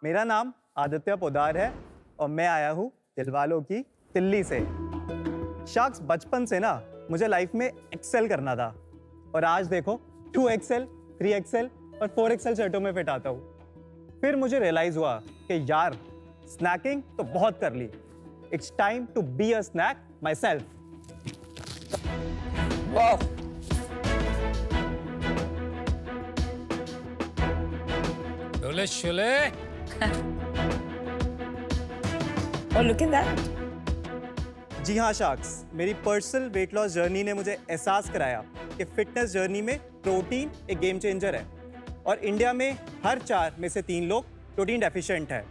मेरा नाम आदित्य पोदार है और मैं आया हूँ दिलवालों की दिल्ली से। शार्क्स, बचपन से ना मुझे लाइफ में एक्सेल करना था और आज देखो 2XL, 3XL और 4XL शर्टों में फिट आता हूँ। फिर मुझे रियलाइज हुआ कि यार स्नैकिंग तो बहुत कर ली। It's time to be a snack myself. शोले Oh, look at that. जी हाँ शार्क्स, मेरी पर्सनल वेट लॉस जर्नी ने मुझे एहसास कराया कि फिटनेस जर्नी में प्रोटीन एक गेम चेंजर है और इंडिया में हर 4 में से 3 लोग प्रोटीन डेफिशिएंट है।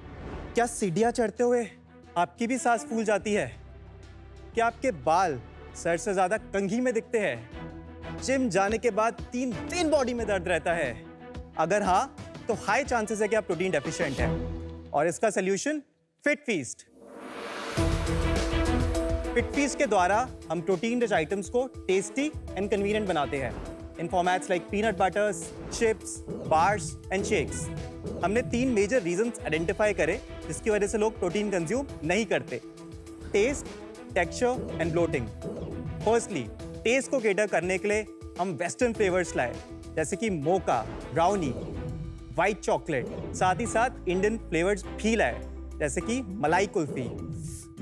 क्या सीढ़ियाँ चढ़ते हुए आपकी भी सांस फूल जाती है? क्या आपके बाल सर से ज़्यादा कंघी में दिखते हैं? जिम जाने के बाद 3 दिन बॉडी में दर्द रहता है? अगर हाँ, तो हाई चांसेस है कि आप प्रोटीन डेफिशिएंट हैं और इसका solution Fit Feast. Fit Feast के द्वारा हम प्रोटीन रिच आइटम्स को टेस्टी एंड कन्वीनियंट बनाते हैं in formats like peanut butters, chips, bars and shakes. हमने 3 मेजर रीजंस आइडेंटिफाई करे जिसकी वजह से लोग प्रोटीन कंज्यूम नहीं करते: taste, texture and bloating. Firstly, taste को केटर करने के लिए हम वेस्टर्न फ्लेवर्स लाए जैसे कि मोका, ब्राउनी, व्हाइट चॉकलेट, साथ ही साथ इंडियन फ्लेवर्स भी लाए जैसे कि मलाई कुल्फी,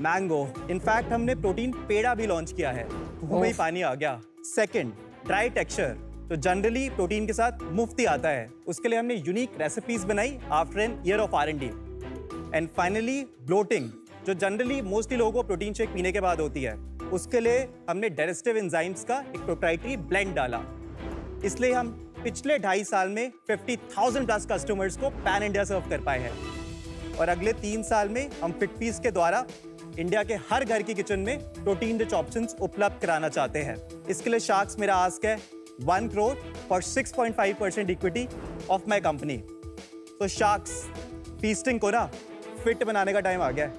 मैंगो। इनफैक्ट हमने प्रोटीन पेड़ा भी लॉन्च किया है। मुंह में ही पानी आ गया। सेकंड, ड्राई टेक्सचर तो जनरली प्रोटीन के साथ मुफ्त ही आता है। उसके लिए हमने यूनिक रेसिपीज बनाई after an year of R&D। And finally bloating, जो जनरली मोस्टली लोगों को प्रोटीन शेक पीने के बाद होती है, उसके लिए हमने डाइजेस्टिव एंजाइम्स का एक प्रोप्राइटरी ब्लेंड डाला। इसलिए हम पिछले 2.5 साल में 50,000 प्लस कस्टमर्स को पैन इंडिया सर्व कर पाए हैं और अगले 3 साल में हम फिट फीस्ट के द्वारा इंडिया के हर घर की किचन में प्रोटीन रिच ऑप्शंस उपलब्ध कराना चाहते हैं। इसके लिए शार्क्स, मेरा आस्क है 1 crore for 6.5% equity of my company. तो शार्क्स, फीस्टिंग को ना फिट बनाने का टाइम आ गया है।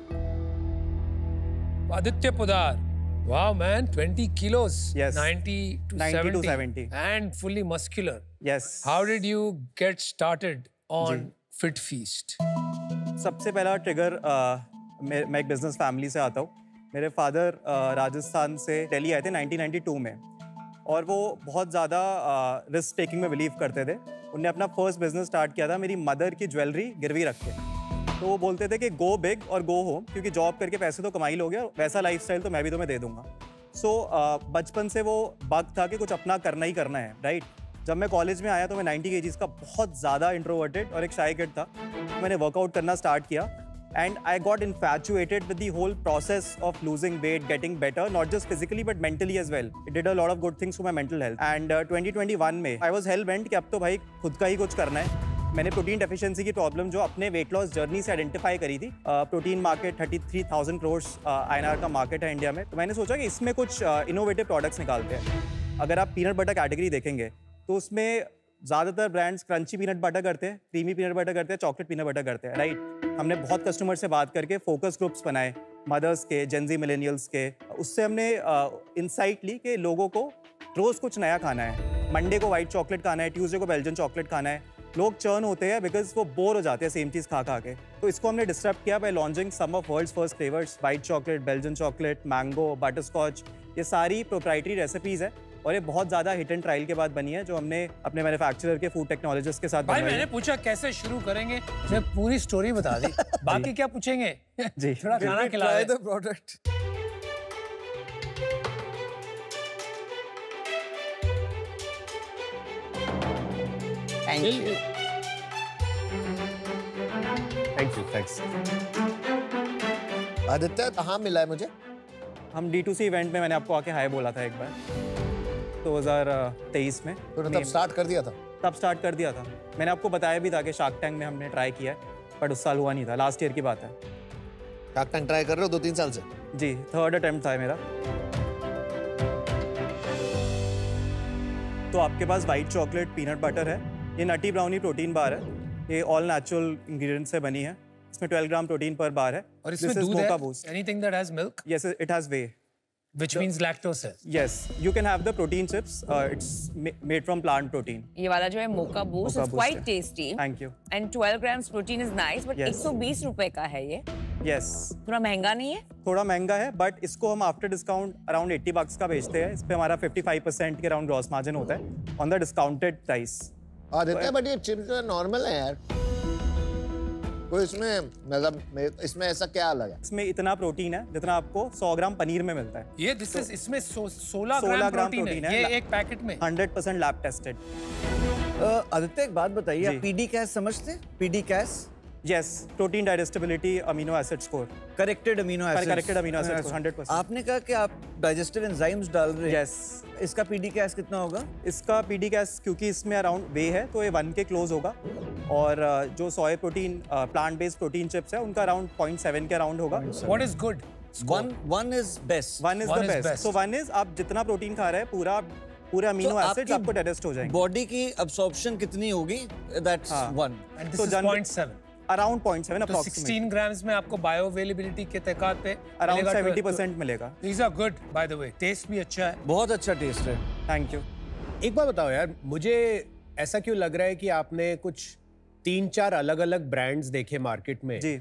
Aditya Poddar, wow man, 20 kilos, Yes. 90 to 70 and fully muscular. Yes. How did you get started on Fit Feast? सबसे पहला ट्रिगर, मैं एक बिजनेस फैमिली से आता हूँ। मेरे फादर राजस्थान से दिल्ली आए थे 1992 में और वो बहुत ज़्यादा रिस्क टेकिंग में बिलीव करते थे। उन्होंने अपना फर्स्ट बिजनेस स्टार्ट किया था मेरी मदर की ज्वेलरी गिरवी रख के। तो वो बोलते थे कि गो बिग और गो होम, क्योंकि जॉब करके पैसे तो कमा ही लोगे और वैसा लाइफस्टाइल तो मैं भी तुम्हें दे दूंगा। सो बचपन से वो बग था कि कुछ अपना करना ही करना है, राइट। जब मैं कॉलेज में आया तो मैं 90 kgs का बहुत ज़्यादा इंट्रोवर्टेड और एक शाई किड था। मैंने वर्कआउट करना स्टार्ट किया and I got infatuated with the whole process of losing weight, getting better, not just physically but mentally as well. It did a lot of good things for my mental health. And 2021 में I was hell bent कि अब तो भाई खुद का ही कुछ करना है। मैंने प्रोटीन डेफिशिएंसी की प्रॉब्लम जो अपने वेट लॉस जर्नी से आइडेंटिफाई करी थी। प्रोटीन मार्केट 33,000 करोड़ INR का मार्केट है इंडिया में। तो मैंने सोचा कि इसमें कुछ इनोवेटिव प्रोडक्ट्स निकालते हैं। अगर आप पीनट बटर कैटेगरी देखेंगे तो उसमें ज़्यादातर ब्रांड्स क्रंची पीनट बटर करते हैं, क्रीमी पीनट बटर करते हैं, चॉकलेट पीनट बटर करते हैं, राइट। हमने बहुत कस्टमर से बात करके फोकस ग्रुप्स बनाए, मदर्स के, जेनजी मिलेनियल्स के। उससे हमने इंसाइट ली कि लोगों को रोज़ कुछ नया खाना है। मंडे को वाइट चॉकलेट खाना है, ट्यूसडे को बेल्जियन चॉकलेट खाना है। लोग चर्न होते हैं बिकॉज वो बोर हो जाते हैं सेम चीज़ खा खा के। तो इसको हमने डिस्टर्ब किया by launching some of world's first flavours, white chocolate, Belgian chocolate, mango, butterscotch. ये सारी प्रोप्राइटरी रेसिपीज़ है और ये बहुत ज़्यादा हिट एंड ट्रायल के बाद बनी है जो हमने अपने मैन्युफैक्चरर के फूड टेक्नोलॉजिस्ट के साथ भाई मैंने पूछा कैसे शुरू करेंगे, मैं पूरी स्टोरी बता दी। बाकी क्या पूछेंगे? जी, थोड़ा खाना खिलाए। Try the product. Thank you, thanks. Aditya, कहाँ मिला है मुझे? हम D2C इवेंट में मैंने आपको आके हाय बोला था एक बार 2023 में। तो तब स्टार्ट कर दिया था? तब स्टार्ट कर दिया था। मैंने आपको बताया भी था कि शार्क टैंक में हमने ट्राई किया है, बट उस साल हुआ नहीं था। लास्ट ईयर की बात है। शार्क टैंक ट्राई कर रहे हो 2-3 साल से? जी, 3rd अटेम्प्ट था मेरा। तो आपके पास वाइट चॉकलेट पीनट बटर है, ये नटी ब्राउनी प्रोटीन बार है, ये ऑल नेचुरल इंग्रेडिएंट्स से बनी है। इसमें 12 ग्राम प्रोटीन पर बार है और इसमें दूध है? Anything that has milk? Yes, it has whey. which means lactose है. Yes, you can have the protein chips. It's made from plant protein. ये वाला जो है Mocha Boost Mocha is Boost quite है. tasty. Thank you. And 12 grams protein is nice, but Yes. 120 रुपए का है ये. Yes. थोड़ा महंगा नहीं है? थोड़ा महंगा है, बट इसको हम आफ्टर डिस्काउंट अराउंड 80 bucks का बेचते हैं. इस पे हमारा 55% के अराउंड ग्रॉस मार्जिन होता है on the discounted price. Aditya but ये चिप्स तो नॉर्मल है यार, कोई इसमें मतलब इसमें ऐसा क्या अलग है? इसमें इतना प्रोटीन है जितना आपको 100 ग्राम पनीर में मिलता है. ये इसमें 16 ग्राम प्रोटीन प्रोटीन है. है. ये एक पैकेट में 100% लैब टेस्टेड. आदित्य एक बात बताइए, जी. आप पीडी कैस समझते हैं? PD CAAS yes, protein digestibility amino acid score. Corrected amino acids. Corrected amino acid score 100%. आपने कहा कि आप डाइजेस्टिव एंजाइम्स डाल रहे हैं. यस, इसका पीडी कैस कितना होगा? इसका पीडी कैस क्योंकि इसमें अराउंड वे है तो ये 1 के क्लोज होगा. और जो soya protein plant based protein chips है उनका अराउंड 0.7 के अराउंड होगा. What is good? One is best. One is the best. So one is आप जितना प्रोटीन खा रहे हैं पूरे अमीनो एसिड्स आपको डाइजेस्ट हो जाएंगे. बॉडी की अब्सॉर्प्शन कितनी होगी? That's one. And this So is general- 0.7. Around 0.7 तो अप्रॉक्सिमेट. 16 grams में आपको बायो अवेलेबिलिटी के तहत पे अराउंड 70% मिलेगा. These are good, by the way. Taste भी अच्छा है. बहुत अच्छा टेस्ट है. Thank you. एक बात बताओ यार, मुझे ऐसा क्यों लग रहा है कि आपने कुछ 3-4 अलग-अलग ब्रांड्स देखे मार्केट में जी.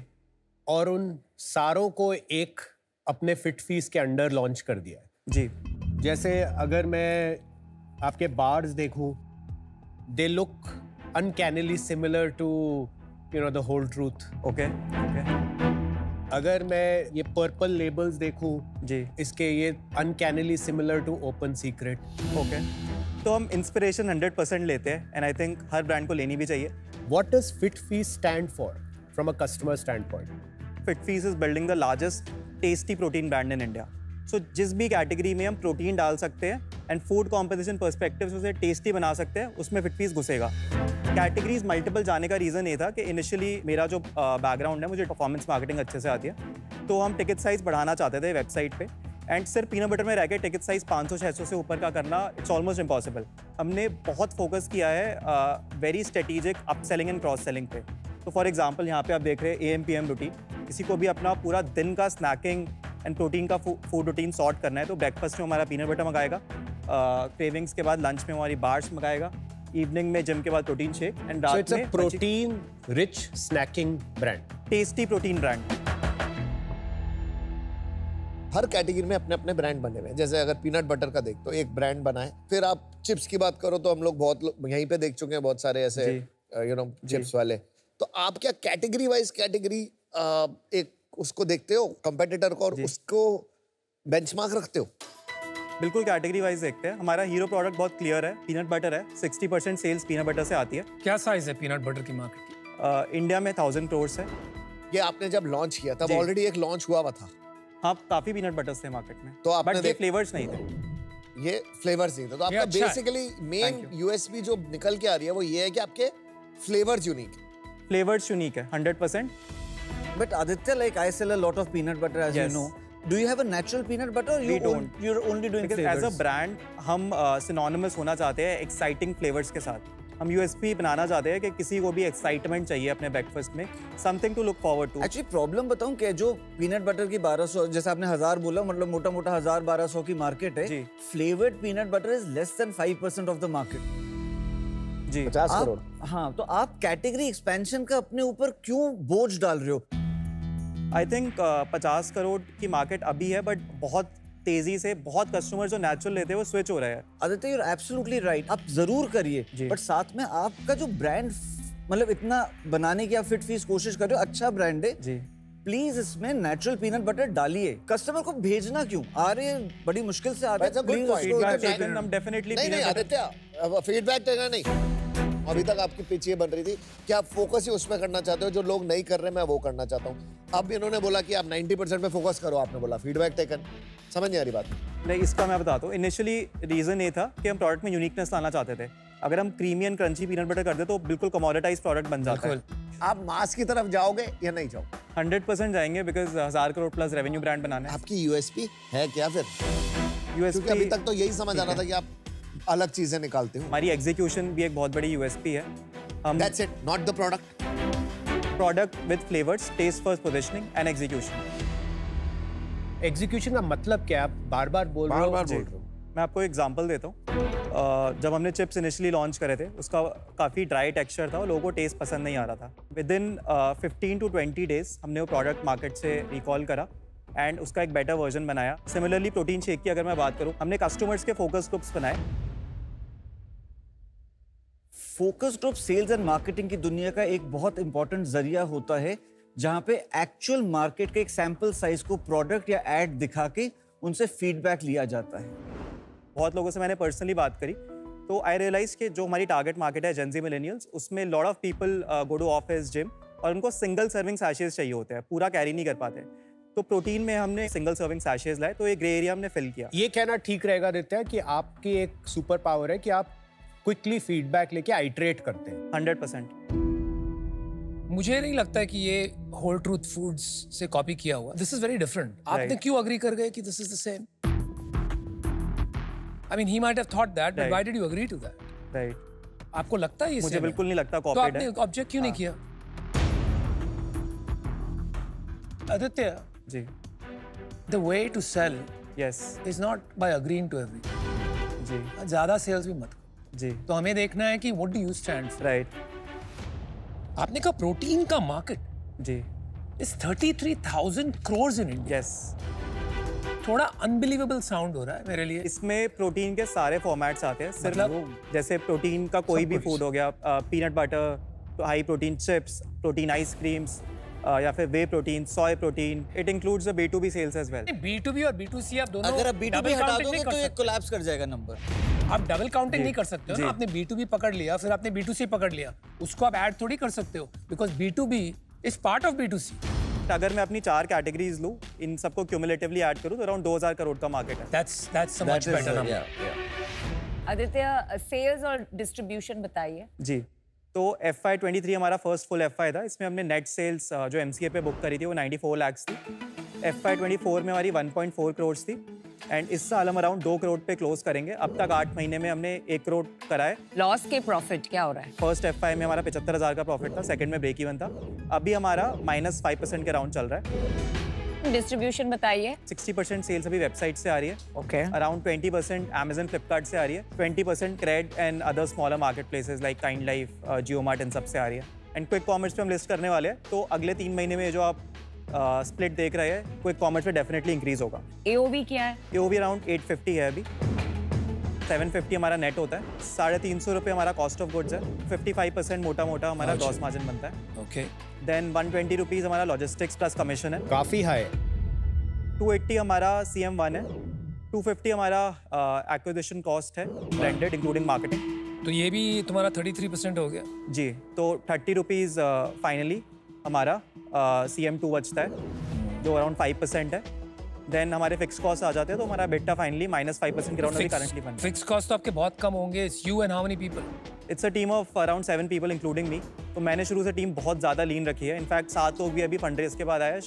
और उन सारों को एक अपने फिट फीस के अंडर लॉन्च कर दिया है. जी. जैसे अगर मैं आपके बार्स देखूं, they look uncannily similar to you know the whole truth. Okay. अगर मैं ये पर्पल लेबल्स देखूं, जी. इसके ये uncannily similar to open secret. Okay. तो हम इंस्पिरेशन 100% लेते हैं एंड आई थिंक हर ब्रांड को लेनी भी चाहिए. What does Fit Feast stand for from a customer standpoint? FitFeast is building the largest tasty protein brand in India. So जिस भी कैटेगरी में हम प्रोटीन डाल सकते हैं एंड फूड कॉम्पोजिशन पर्सपेक्टिव से उसे टेस्टी बना सकते हैं, उसमें FitFeast घुसेगा. कैटेगरीज मल्टीपल जाने का रीज़न ये था कि इनिशियली मेरा जो बैकग्राउंड है, मुझे परफॉर्मेंस मार्केटिंग अच्छे से आती है, तो हम टिकट साइज़ बढ़ाना चाहते थे वेबसाइट पे एंड सिर्फ पीनट बटर में रह के टिकट साइज़ 500-600 से ऊपर का करना इट्स ऑलमोस्ट इम्पॉसिबल. हमने बहुत फोकस किया है very strategic upselling and cross selling पे. तो फॉर एग्जांपल यहाँ पे आप देख रहे हैं AM/PM रूटीन. किसी को भी अपना पूरा दिन का स्नैकिंग एंड प्रोटीन का फूड रूटीन सॉर्ट करना है तो ब्रेकफास्ट में हमारा पीनट बटर मंगाएगा, क्रेविंग्स के बाद लंच में हमारी बार्स मंगाएगा, इवनिंग में जिम के बाद प्रोटीन शेक एंड So रात it's a में protein rich snacking brand. Tasty protein brand. हर कैटेगरी में अपने अपने ब्रांड बने हुए हैं. जैसे अगर पीनट बटर का देख तो एक ब्रांड बना है. फिर आप चिप्स की बात करो तो हम लोग यहीं पे देख चुके हैं बहुत सारे ऐसे चिप्स वाले. तो आप क्या कैटेगरी वाइज एक उसको देखते हो कंपेटिटर को और उसको बेंचमार्क रखते हो? बिल्कुल कैटेगरी वाइज देखते हैं. हमारा हीरो प्रोडक्ट बहुत क्लियर है, पीनट बटर है. 60% सेल्स पीनट बटर से आती है. क्या साइज है पीनट बटर की मार्केट की? इंडिया में 1000 crore है. ये आपने जब लॉन्च किया तब जी. ऑलरेडी एक लॉन्च हुआ था. हाँ, काफी पीनट बटर्स थे मार्केट में, तो आपने बट ये फ्लेवर्स नहीं थे. ये फ्लेवर्स नहीं था. तो आपका अच्छा है. Basically main Thank you. USP जो निकल के आ रही है वो ये है कि आपके फ्लेवर्स यूनिक है. फ्लेवर्स यूनिक है 100%. But Aditya, like I sell a lot of peanut butter, as Yes. you know. Do you have a natural peanut butter, or We you don't. you're only doing Because as a flavors? brand हम synonymous होना चाहते हैं exciting flavours के साथ. हम USP बनाना चाहते हैं कि किसी को भी एक्साइटमेंट चाहिए अपने ब्रेकफास्ट में, something to look forward to. Actually, problem बताऊं कि जो पीनट बटर की 1200, जैसे आपने 1000 बोला, मतलब मोटा मोटा 1000-1200 की मार्केट है. जी. Flavoured peanut butter is less than 5% of the market. जी. 50 करोड़. हाँ, तो आप कैटेगरी एक्सपेंशन का अपने ऊपर क्यों बोझ डाल रहे हो? आई थिंक 50 करोड़ की मार्केट अभी है, बट बहुत तेजी से बहुत कस्टमर जो नेचुरल लेते हैं वो स्विच हो रहे हैं. Aditya, you're absolutely right. आप जरूर करिए, जी. बट साथ में आपका जो ब्रांड मतलब इतना बनाने की आप फिट फीस कोशिश कर रहे हो, अच्छा ब्रांड है जी. प्लीज इसमें नेचुरल पीनट बटर डालिए. कस्टमर को भेजना क्यों? आ रहे हैं, बड़ी मुश्किल से आ रहे That's a good Please point. उसको फीडबैक उधर टेकन, हम डेफिनेटली नहीं आदित्य, फीडबैक देना नहीं. अभी तक आपकी पिच ये बन रही थी कि आप फोकस ही उसमें करना चाहते हो जो लोग नहीं कर रहे, मैं वो करना चाहता हूँ. अब इन्होंने बोला कि आप 90% पे फोकस करो, आपने बोला फीडबैक टेकन. समझ नहीं आ रही बात. नहीं, इसका मैं बताता हूँ. इनिशियली रीजन ये था कि हम प्रोडक्ट में यूनिकनेस लाना चाहते थे. अगर हम creamy and crunchy peanut butter कर दे तो बिल्कुल कमोडिटाइज प्रोडक्ट बन जाता है. आप मास की तरफ जाओगे या नहीं जाओगे? 100% जाएंगे, because 1000 crore plus revenue brand बनाना है. आपकी यूएसपी है क्या फिर? क्योंकि यूएसपी अभी तक तो यही समझ आ रहा था कि आप अलग चीजें निकालते हो. हमारी एग्जीक्यूशन भी एक बहुत बड़ी यूएसपी है. हम That's it, not the product. Product with flavours, taste first positioning and execution. Execution का मतलब क्या है? आप बार-बार बोल रहे हो। बार-बार बोल रहे हो। मैं आपको एग्जांपल देता हूँ। जब हमने चिप्स इनिशियली लॉन्च करे थे उसका काफ़ी ड्राई टेक्सचर था और लोगों को टेस्ट पसंद नहीं आ रहा था। विद इन 15 to 20 डेज हमने वो प्रोडक्ट मार्केट से रिकॉल करा एंड उसका एक बेटर वर्जन बनाया। सिमिलरली प्रोटीन शेक की अगर मैं बात करूँ, हमने कस्टमर्स के फोकस ग्रुप्स बनाए। Focus group sales and marketing की दुनिया का एक बहुत इंपॉर्टेंट जरिया होता है, जहां पे एक्चुअल मार्केट के एक सैंपल साइज को प्रोडक्ट या एड दिखा के उनसे फीडबैक लिया जाता है। बहुत लोगों से मैंने पर्सनली बात करी तो आई रियलाइज कि जो हमारी टारगेट मार्केट है जेन ज़ी मिलेनियल्स, उसमें lot of people go to office, gym और उनको सिंगल सर्विंग सैशेज चाहिए होते हैं, पूरा कैरी नहीं कर पाते। तो प्रोटीन में हमने सिंगल सर्विंग सैशेज लाए, तो ये ग्रे एरिया हमने फिल किया। ये कहना ठीक रहेगा आदित्य कि आपकी एक सुपर पावर है कि आप क्विकली फीडबैक लेके आइटरेट करते हैं। 100%। मुझे नहीं लगता है कि ये होल ट्रूथ फूड्स से कॉपी किया हुआ। This is very different. आपने Right. क्यों अग्री कर गए कि this is the same? I mean he might have thought that, but Right. Why did you agree to that? Right. आपको लगता है ये मुझे same है? बिल्कुल नहीं लगता तो कॉपीड आपने है। ऑब्जेक्ट क्यों नहीं किया? आदित्य, जी। the way to sell yes. is not by agreeing to everything. जी। ज्यादा सेल्स भी मत करो। जी। तो हमें देखना है कि what do you stand for? Right. आपने कहा प्रोटीन का मार्केट जी। is 33,000 crores in India. Yes. थोड़ा अनबिलीवेबल साउंड हो रहा है मेरे लिए। इसमें प्रोटीन के सारे फॉर्मेट्स आते हैं। सिर्फ मतलब? जैसे प्रोटीन का कोई सब भी कुछ। फूड हो गया, पीनट बटर, तो high protein chips, protein ice creams, या फिर whey protein, soy protein, it includes the B2B sales as well. B2B और B2C आप दोनों अगर आप B2B double हटा counting दोगे नहीं कर तो ये सकते। कोलैप्स कर जाएगा नंबर। आप डबल काउंटिंग जी, नहीं कर सकते हो जी। ना। आपने B2B पकड़ लिया, फिर आपने B2C पकड़ लिया, उसको आप ऐड थोड़ी कर सकते हो, because B2B is part of B2C। अगर मैं अपनी 4 कैटेगरीज लूँ, इन सबको क्यूमुलेटिवली ऐड करूँ तो अराउंड 2000 करोड़ का मार्केट है। That's a much better number. Aditya, sales और डिस्ट्रीब्यूशन बताइए। जी। तो FY23 हमारा फर्स्ट फुल FY था। इसमें हमने नेट सेल्स जो MCA पे बुक करी थी वो 94 lakhs थी। FY24 में हमारी 1.4 करोड़ थी एंड इस साल हम अराउंड 2 करोड़ पे क्लोज करेंगे। अब तक 8 महीने में हमने 1 करोड़ कराए। लॉस के प्रॉफिट क्या हो रहा है? फर्स्ट FY में हमारा 75,000 का प्रॉफिट था, सेकंड में ब्रेक इवन था। अभी हमारा -5% के राउंड चल रहा है। डिस्ट्रीब्यूशन बताइए। 60% सेल्स अभी वेबसाइट से आ रही है। ओके। अराउंड 20% Amazon, फ्लिपकार्ट से आ रही है। 20% CRED and other smaller market places like Kindlife, Jio Mart, इन सब से आ रही है। एंड क्विक कॉमर्स पे हम लिस्ट करने वाले हैं, तो अगले 3 महीने में जो आप स्प्लिट देख रहे हैं, क्विक कॉमर्स पे डेफिनेटली इंक्रीज होगा। AOV क्या है? AOV अराउंड 850 है अभी। 750 हमारा नेट होता है। 350 रुपये हमारा कॉस्ट ऑफ गुड्स है। 55% मोटा मोटा हमारा ग्रॉस मार्जिन बनता है। Okay. देन 120 रुपीज़ हमारा लॉजिस्टिक्स प्लस कमीशन है। काफी हाई। 280 हमारा CM1 है। 250 हमारा एक्विजिशन कॉस्ट है ब्लेंडेड इंक्लूडिंग मार्केटिंग। तो ये भी तुम्हारा 33% हो गया। जी। तो 30 रुपीज़ फाइनली हमारा CM2 बचता है जो अराउंड 5% है। देन हमारे फिक्स कॉस्ट आ जाते हैं तो हमारा बेटा फाइनली -5% के राउंड अभी करंटली बन रहा है। फिक्स कॉस्ट तो आपके बहुत कम होंगे। You and how many people? It's a team of around 7 people including me. तो मैंने शुरू से टीम बहुत ज़्यादा लीन रखी है। इनफैक्ट 7 लोग भी अभी फंड रेज के बाद आए।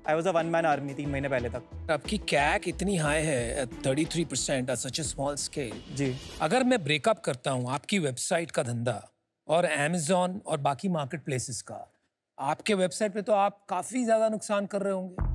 I was a one man army 3 महीने पहले तक। आपकी कैक इतनी हाई है 33% at such a small scale। जी। अगर मैं ब्रेकअप करता हूँ आपकी वेबसाइट का धंधा और Amazon और बाकी मार्केट प्लेसेस का, आपके वेबसाइट पे तो आप काफ़ी ज़्यादा नुकसान कर रहे होंगे।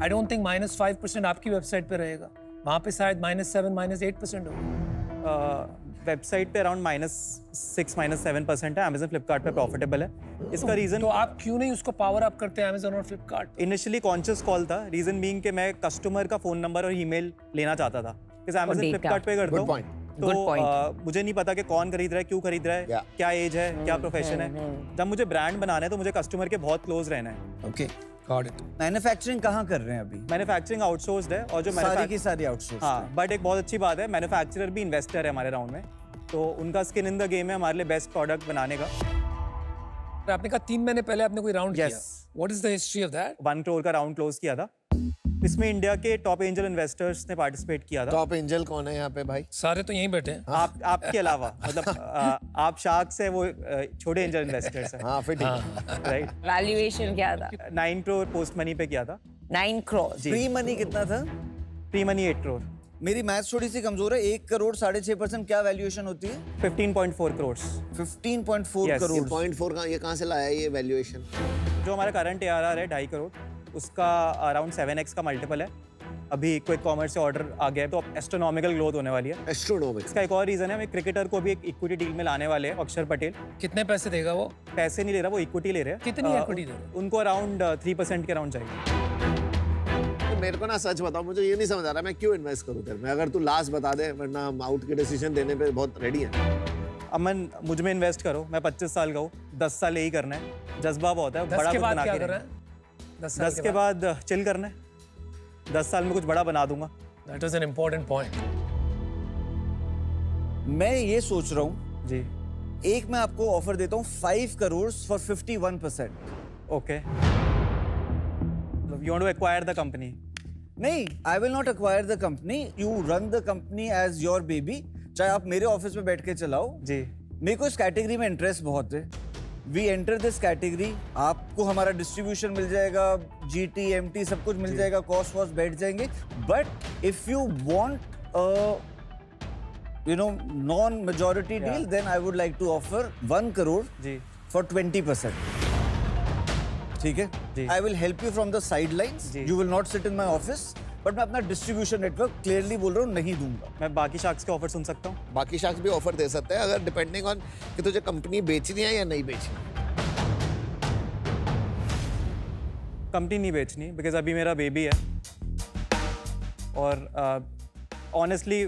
आई डोंट थिंक -5% आपकी वेबसाइट पे रहेगा, वहाँ पे शायद -7, -8% होगा। वेबसाइट पे अराउंड -6, -7% है। Amazon, फ्लिपकार्ट पे प्रॉफिटेबल है। इसका रीज़न तो आप क्यों नहीं उसको पावर अप करते हैं Amazon और फ्लिपकार्ट? इनिशियली कॉन्शियस कॉल था। रीज़न बीइंग कि मैं कस्टमर का फ़ोन नंबर और ईमेल लेना चाहता था। जैसे Amazon, data. फ्लिपकार्ट पे करता Good हूँ point. तो Good point. मुझे नहीं पता कि कौन खरीद रहा है, क्यों खरीद रहा है, Yeah. क्या एज है, क्या प्रोफेशन है। जब मुझे ब्रांड बनाना है तो मुझे कस्टमर के बहुत क्लोज रहना है। Okay, got it. मैन्युफैक्चरिंग कहाँ कर रहे हैं अभी? मैन्युफैक्चरिंग आउटसोर्स्ड है और जो सारी की सारी आउटसोर्स। हाँ, बट एक बहुत अच्छी बात है, मैन्युफैक्चरर भी इन्वेस्टर है हमारे राउंड में, तो उनका स्किन इन द गेम है हमारे लिए बेस्ट प्रोडक्ट बनाने का। आपने कहा 3 महीने पहले आपने कोई राउंड Yes. किया। What is the history of that? 1 crore का राउंड क्लोज किया था। इसमें इंडिया के टॉप एंजल इन्वेस्टर्स ने पार्टिसिपेट किया था। टॉप एंजल कौन है यहाँ पे भाई? सारे तो यहीं बैठे हैं। आपके अलावा मतलब आप शार्क से वो छोटे एंजल इन्वेस्टर्स हैं, हाँ फिर ठीक है। राइट। वैल्यूएशन क्या था? 9 करोड़ पोस्ट मनी पे किया था। 9 crores। जी। प्री मनी कितना था? Pre money 8 crore. मेरी मैथ्स थोड़ी सी कमजोर है। 1 करोड़ 6.5% क्या वैल्यूएशन होती है? 15.4 करोड़। 15.4 Yes. करोड़। 0.4 का ये कहाँ से लाया ये वैल्यूएशन? जो हमारा करंट ARR है 2.5 करोड़, उसका अराउंड 7x का मल्टीपल है। अभी क्विक कॉमर्स से ऑर्डर आ गया है, तो एस्ट्रोनॉमिकल ग्रोथ होने वाली है। एस्ट्रोनॉमिकल। इसका एक और रीजन है, हम एक क्रिकेटर को भी एक इक्विटी डील में लाने वाले हैं, अक्षर पटेल। कितने पैसे देगा वो? पैसे नहीं ले रहा, वो इक्विटी ले रहे हैं। कितनी equity दे रहे हैं? उनको अराउंड 3% के अराउंड चाहिए। तो मेरे को ना सच बताओ, मुझे ये नहीं समझ आ रहा मैं क्यों इन्वेस्ट करूँ तेरे में। अगर तू लास्ट बता दे, वरना हम आउट के डिसीजन देने पे बहुत रेडी हैं। अमन, मुझ में इन्वेस्ट करो, मैं 25 साल का हूँ, 10 साल यही करना है, जज्बा बहुत है। 10 के बाद क्या रहना कर है। रहा है? 10 के बाद चिल करना है, 10 साल में कुछ बड़ा बना दूंगा। That was an important point. मैं ये सोच रहा हूँ, जी एक मैं आपको ऑफर देता हूँ 5 crore for 51%। Okay, you want to acquire the company? नहीं, I will not acquire the company, you run the company as your baby. चाहे आप मेरे ऑफिस में बैठ के चलाओ। जी, मेरे को इस कैटेगरी में इंटरेस्ट बहुत है। वी एंटर दिस कैटेगरी, आपको हमारा डिस्ट्रीब्यूशन मिल जाएगा, जीटी एमटी सब कुछ मिल जाएगा, कॉस्ट वॉस्ट बैठ जाएंगे। But if you want non majority deal, then I would like to offer 1 crore जी फॉर 20%। ठीक है, जी। I will help you from the sidelines, जी। You will not sit in my office, but मैं अपना डिस्ट्रीब्यूशन नेटवर्क क्लियरली बोल रहा हूँ नहीं दूंगा। मैं बाकी शार्क्स के ऑफर सुन सकता हूँ? बाकी शख्स भी ऑफर दे सकते हैं, अगर डिपेंडिंग ऑन कि तुझे कंपनी बेचनी है या नहीं बेचनी। कंपनी नहीं बेचनी, बिकॉज अभी मेरा बेबी है, और ऑनेस्टली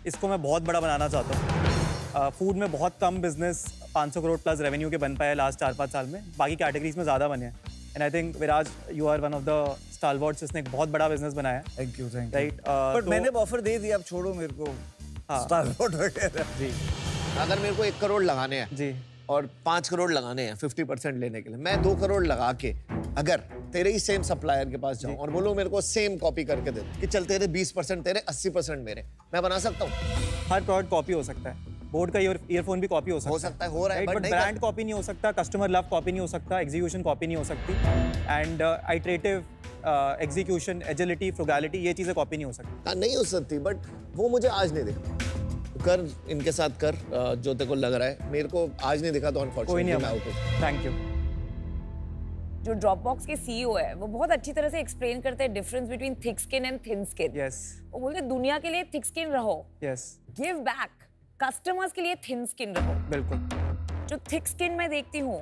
इसको मैं बहुत बड़ा बनाना चाहता हूँ। फूड में बहुत कम बिजनेस 500 करोड़ प्लस रेवेन्यू के बन पाए लास्ट 4-5 साल में, बाकी कैटेगरीज में ज़्यादा बने हैं। And I think Viraj, you are one of the stalwarts जिसने एक बहुत बड़ा बिजनेस बनाया है। Thank you, thank you. Right, but मैंने ऑफर दे दिया, अब छोड़ो मेरे को। हाँ। स्टारबॉट वगैरह। जी अगर मेरे को 1 करोड़ लगाने हैं जी और 5 करोड़ लगाने हैं 50% लेने के लिए, मैं 2 करोड़ लगा के अगर तेरे ही सेम सप्लायर के पास जाऊं और बोलूं मेरे को सेम कॉपी करके दे दे कि चल तेरे 20% तेरे 80% मेरे, मैं बना सकता हूँ? हर प्रोडक्ट कॉपी हो सकता है। बोर्ड का ईयरफोन भी कॉपी हो सकता है। हो रहा है, बट नहीं ब्रांड कॉपी नहीं हो सकता, कस्टमर लव कॉपी नहीं हो सकता, एग्जीक्यूशन कॉपी नहीं हो सकती, एंड आइटरेटिव एग्जीक्यूशन, एजिलिटी, फ्रुगैलिटी, ये चीज़ें कॉपी नहीं हो सकती। हाँ, नहीं हो सकती, बट वो मुझे आज नहीं दिखा। कर इनके साथ कर जो तेरे को लग रहा है, मेरे को आज नहीं दिखा, तो कोई नहीं, अनफॉर्चुनेटली मैं आउट हूं। Thank you. जो ड्रॉपबॉक्स के सीईओ है वो बहुत अच्छी तरह से एक्सप्लेन करते हैं difference between thick skin and thin skin. Yes वो बोलते हैं दुनिया के लिए थिक स्किन रहो, यस, गिव बैक, कस्टमर्स के लिए थिन स्किन रहो। बिल्कुल। जो थिक स्किन में देखती हूँ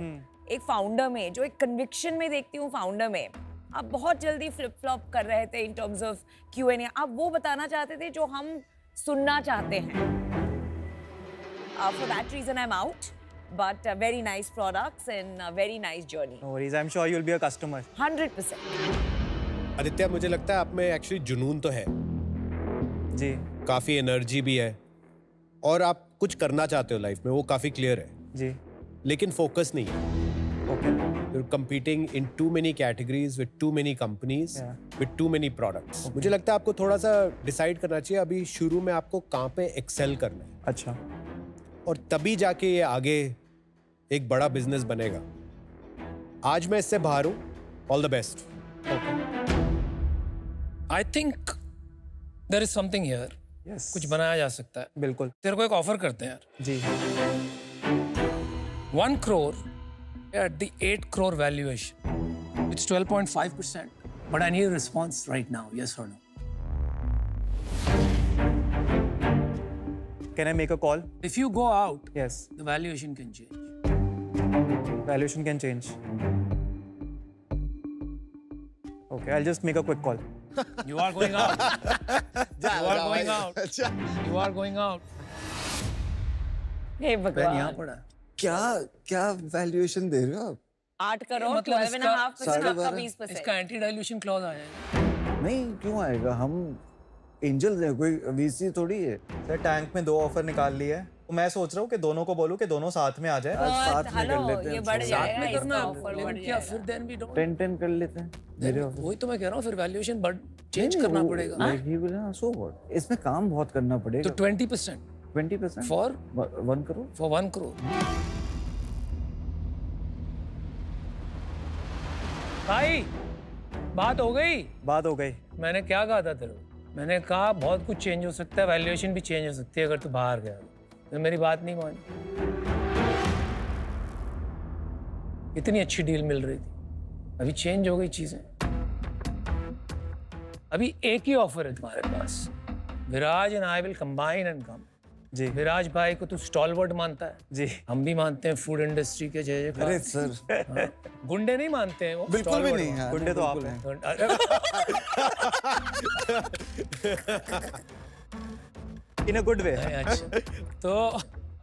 एक फाउंडर में, जो एक कन्विक्शन में देखती हूँ फाउंडर में, आप बहुत जल्दी फ्लिप फ्लॉप कर रहे थे इन टर्म्स ऑफ Q&A। आप वो बताना चाहते थे जो हम सुनना चाहते हैं। For that reason I'm out, but very nice products and very nice journey. No worries, I'm sure you'll be a customer. 100%. Aditya, मुझे लगता है आप में एक्चुअली जुनून तो है, जी काफी एनर्जी भी है, और आप कुछ करना चाहते हो लाइफ में, वो काफी क्लियर है, जी, लेकिन फोकस नहीं है। Okay, You're competing in too many categories with too many companies, Yeah. with too many products. मुझे लगता है आपको थोड़ा सा डिसाइड करना चाहिए अभी शुरू में आपको कहाँ पे एक्सेल करना है, अच्छा, और तभी जाके ये आगे एक बड़ा बिजनेस बनेगा। आज मैं इससे बाहर हूँ, all the best. I think there is something here, yes, कुछ बनाया जा सकता है। बिल्कुल, तेरे को एक ऑफर करते हैं यार, जी, 1 crore at the 8 crore valuation. It's 12.5%. But I need a response right now, yes or no? can I make a call? If you go out, Yes, the valuation can change. valuation can change. Okay, I'll just make a quick call. You are going out. You are going out. अच्छा, You are going out. हे pen यहाँ भगवान, पड़ा। क्या valuation दे रहे हो आप? 8 करोड़, मतलब 12.5%, आपका 12.5%, 20%। इसका एंटी डाइल्यूशन क्लॉज आ जाएगा। नहीं, क्यों आएगा? हम एंजल्स हैं, कोई वीसी थोड़ी है। सर, टैंक में 2 ऑफर निकाल लिए हैं, तो मैं सोच रहा हूँ कि दोनों को बोलूँ कि दोनों साथ में आ जाए। आज साथ में कर हेलो, लेते हैं, ये बढ़ साथ जाएगा, में करना इसका है, ऑफर लेकिन बढ़ क्या जाएगा। फिर देन वी डोंट 10 कर लेते हैं मेरे ऑफिस। वही तो मैं कह रहा हूँ, फिर वैल्यूएशन बढ़ चेंज करना पड़ेगा। ही विल ना, सो व्हाट, इसमें काम बहुत करना पड़ेगा। तो 20% 20% फॉर 1 करोड़। 1 crore। भाई, बात हो गई। बात हो गई। मैंने क्या कहा था तेरे को? मैंने कहा बहुत कुछ चेंज हो सकता है, वैल्यूएशन भी चेंज हो सकती है अगर तू बाहर गया तो मेरी बात नहीं मानी। इतनी अच्छी डील मिल रही थी, अभी चेंज हो गई चीजें। अभी एक ही ऑफर है तुम्हारे पास, Viraj and I will combine and come. जी विराज भाई को तू स्टॉलवर्ड मानता है, जी हम भी मानते हैं फूड इंडस्ट्री के जय जयकार। अरे सर हाँ, गुंडे नहीं मानते हैं वो, बिल्कुल भी stalwart नहीं है, गुंडे तो आप हैं इन अ गुड वे। अच्छा, तो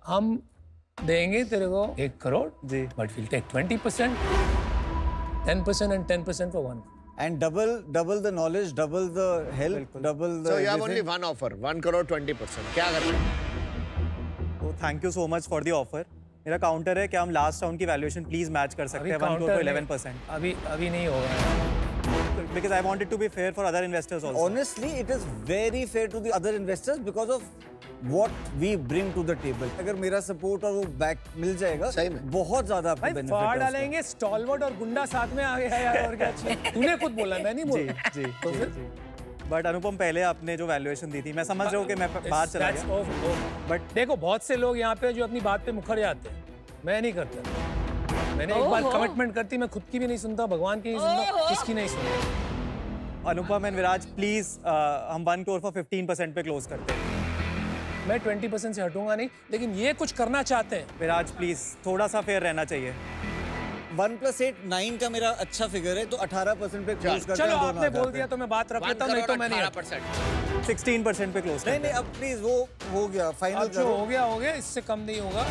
हम देंगे तेरे को 1 करोड़ जी। But will take 20%, 10% and 10% for 1। and double the knowledge, double the help, double the So you have only everything. one offer, 1 crore 20%. क्या करना है? तो thank you so much for the offer. मेरा काउंटर है, क्या हम लास्ट राउंड की valuation please match कर सकते अभी हैं 1 crore काउंटर to में 11%? अभी नहीं होगा, because I wanted to be fair for other investors also. Honestly, it is very fair to the other investors because of what we bring to the table. अगर मेरा सपोर्ट और वो back मिल जाएगा, सही में। बहुत ज्यादा आपको भाई बेनिफिट फाड़ डालेंगे, स्टॉलवर्ड और गुंडा साथ में आ गया यार, और क्या चाहिए? तूने खुद बोला, मैं नहीं जी बोला। जी तो जी, फिर जी। बट अनुपम, पहले आपने जो वैल्यूएशन दी थी, मैं समझ रहा हूँ कि मैं बाहर चला That's गया, off. बट देखो बहुत से लोग यहाँ पे जो अपनी बात पे मुखर जाते हैं, मैं नहीं करता। मैंने एक बार कमिटमेंट करती, मैं खुद की भी नहीं सुनता, भगवान की नहीं सुनता, किसकी नहीं सुनता। अनुपम एंड विराज प्लीज हम 1 crore for 15% पे क्लोज करते हैं। मैं 20% से हटूंगा नहीं, लेकिन ये कुछ करना चाहते हैं। विराज प्लीज थोड़ा सा फेयर रहना चाहिए। 1 + 8 9 का मेरा अच्छा फिगर है, तो 18% पे क्लोज करते हैं। चलो दोनों आपने आ बोल जाते दिया हैं। तो मैं बात रख लेता हूँ, नहीं तो मैं नहीं हटता। 16% पे क्लोज नहीं करते नहीं, हैं। अब प्लीज वो हो गया फाइनल अब जो हो गया, इससे कम नहीं होगा।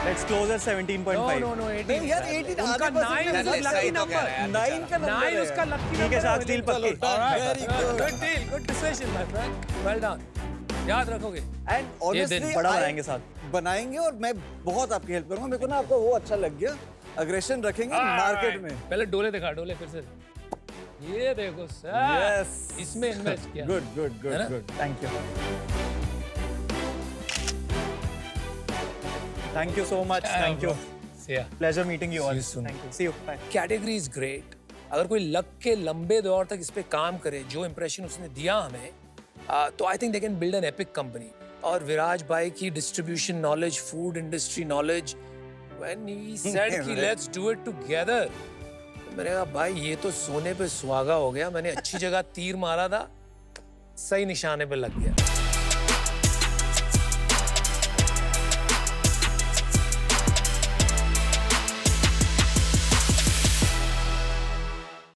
Let's close eight 17.5। नो 18 नहीं यार, 18 उनका 9 इज लकी नंबर, 9 का नंबर 9 उसका लकी ठीक है, नंबर। शायद डील पक्की। Very good. Good deal, good decision my friend, well done. याद रखोगे। एंड ऑनेस्टली दिन बड़ा बनाएंगे साथ। बनाएंगे, और मैं बहुत आपकी हेल्प करूंगा। मेरे को ना आपका वो अच्छा लग गया, अग्रेशन रखेंगे मार्केट में। पहले डोले दिखा, डोले फिर से। ये देखो सर, Yes. इसमें इन्वेस्ट किया। गुड गुड है ना? Good good. Thank you, thank you so much, thank you, pleasure meeting you all, See you soon. Thank you, see you, bye. Category is great. अगर कोई लग के लंबे दौर तक इस पे काम करे, जो इंप्रेशन उसने दिया हमें, तो I think they can build an epic company. और विराज भाई की distribution knowledge, food industry knowledge, when he said कि लेट्स डू इट टुगेदर, मैंने कहा भाई ये तो सोने पे सुहागा हो गया। मैंने अच्छी जगह तीर मारा था, सही निशाने पे लग गया।